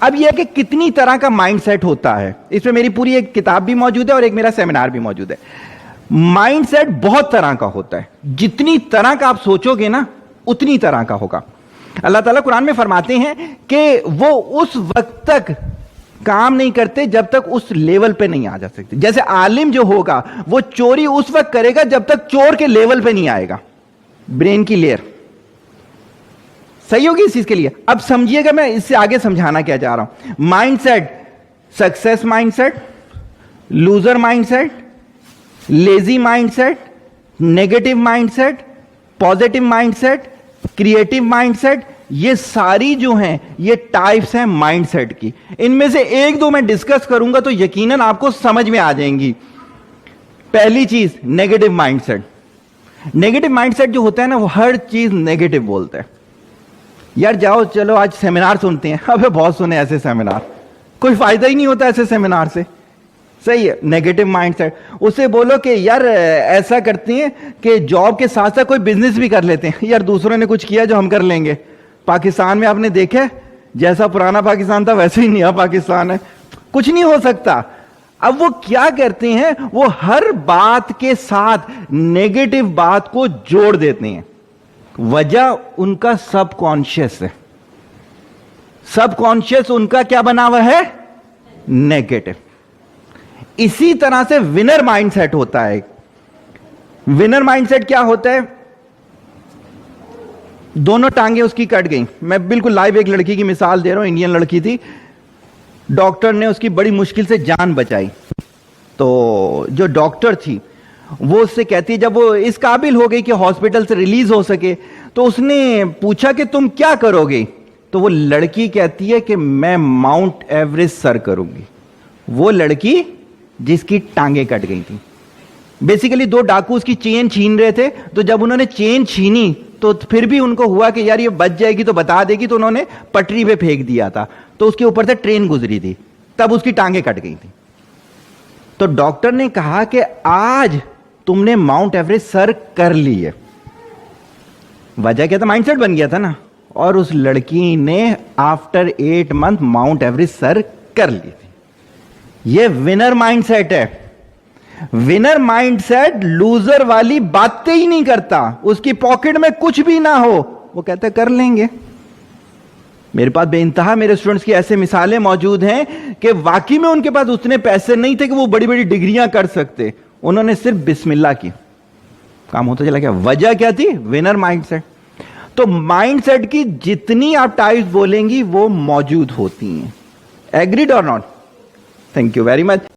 اب یہ ہے کہ کتنی طرح کا مائنڈ سیٹ ہوتا ہے، اس میں میری پوری ایک کتاب بھی موجود ہے اور ایک میرا سیمینار بھی موجود ہے. مائنڈ سیٹ بہت طرح کا ہوتا ہے، جتنی طرح کا آپ سوچو گے نا اتنی طرح کا ہوگا. اللہ تعالیٰ قرآن میں فرماتے ہیں کہ وہ اس وقت تک کام نہیں کرتے جب تک اس لیول پہ نہیں آ جا سکتے. جیسے عالم جو ہوگا وہ چوری اس وقت کرے گا جب تک چور کے لیول پہ نہیں آئے گا. برین کی لیئر صحیح ہوگی اس چیز کے لیے. اب سمجھیے گا میں اس سے آگے سمجھانا کیا چاہ رہا ہوں. Mindset: success mindset, loser mindset, lazy mindset, negative mindset, positive mindset, creative mindset. یہ ساری جو ہیں یہ ٹائپس ہیں مائنڈ سیٹ کی. ان میں سے ایک دو میں ڈسکس کروں گا تو یقیناً آپ کو سمجھ میں آ جائیں گی. پہلی چیز negative mindset. Negative mindset جو ہوتا ہے نا وہ ہر چیز نیگیٹو بولتا ہے. یار جاؤ چلو آج سیمینار سنتے ہیں. ابے بہت سنے ایسے سیمینار، کوئی فائدہ ہی نہیں ہوتا ایسے سیمینار سے. صحیح ہے. Negative mindset. اسے بولو کہ یار ایسا کرتے ہیں کہ جاب کے ساتھ ساتھ کوئی بزنس بھی کر لیتے ہیں. یار دوسروں نے کچھ کیا جو ہم کر لیں گے. پاکستان میں آپ نے دیکھا جیسا پرانا پاکستان تھا ویسے ہی نیا پاکستان ہے، کچھ نہیں ہو سکتا. اب وہ کیا کرتے ہیں، وہ ہر بات کے ساتھ نیگیٹو بات کو جوڑ دیتے ہیں. وجہ ان کا سب کانشیس ہے. سب کانشیس ان کا کیا بنا ہوا ہے؟ نیگیٹو. اسی طرح سے ونر مائنڈ سیٹ ہوتا ہے. ونر مائنڈ سیٹ کیا ہوتا ہے؟ دونوں ٹانگیں اس کی کٹ گئیں. میں بالکل لائیو ایک لڑکی کی مثال دے رہا ہوں. انڈین لڑکی تھی، ڈاکٹر نے اس کی بڑی مشکل سے جان بچائی. تو جو ڈاکٹر تھی وہ اس سے کہتی ہے، جب وہ اس قابل ہو گئی کہ ہاسپٹل سے ریلیز ہو سکے تو اس نے پوچھا کہ تم کیا کرو گے؟ تو وہ لڑکی کہتی ہے کہ میں ماؤنٹ ایوریسٹ سر کروں گی. وہ لڑکی جس کی ٹانگیں کٹ گئی تھی. بیسیکلی دو ڈاکو اس کی چین چھین رہے تھے، تو جب انہوں نے چین چھینی تو پھر بھی ان کو ہوا کہ یار یہ بچ جائے گی تو بتا دے گی، تو انہوں نے پٹری پہ پھینک دیا تھا. تو اس کے اوپر سے ٹرین گزری تھی، تب اس کی ٹانگیں کٹ گئی تھی. تو ڈاکٹر نے کہا کہ آج تم نے ماؤنٹ ایوریسٹ سر کر لی ہے. وجہ کیا تھا؟ مائنڈ سیٹ بن گیا تھا نا. اور اس لڑکی نے آفٹر 8 منتھ ماؤنٹ ایوریسٹ سر کر لی تھی. یہ ونر مائنڈ سیٹ ہے. ونر مائنڈ سیٹ لوزر والی باتیں ہی نہیں کرتا. اس کی پاکٹ میں کچھ بھی نہ ہو وہ کہتا ہے کر لیں گے. میرے پاس بے انتہا میرے اسٹوڈنٹس کی ایسے مثالیں موجود ہیں کہ واقعی میں ان کے پاس اتنے پیسے نہیں تھے کہ وہ بڑی بڑی ڈگریاں کر سکتے. انہوں نے صرف بسم اللہ کی، کام ہوتا چلا گیا. وجہ کیا تھی؟ Winner mindset. تو مائنڈ سیٹ کی جتنی آپ ٹائپس بولیں گی وہ موجود ہوتی ہیں. ایگریڈ اور not? Thank you very much.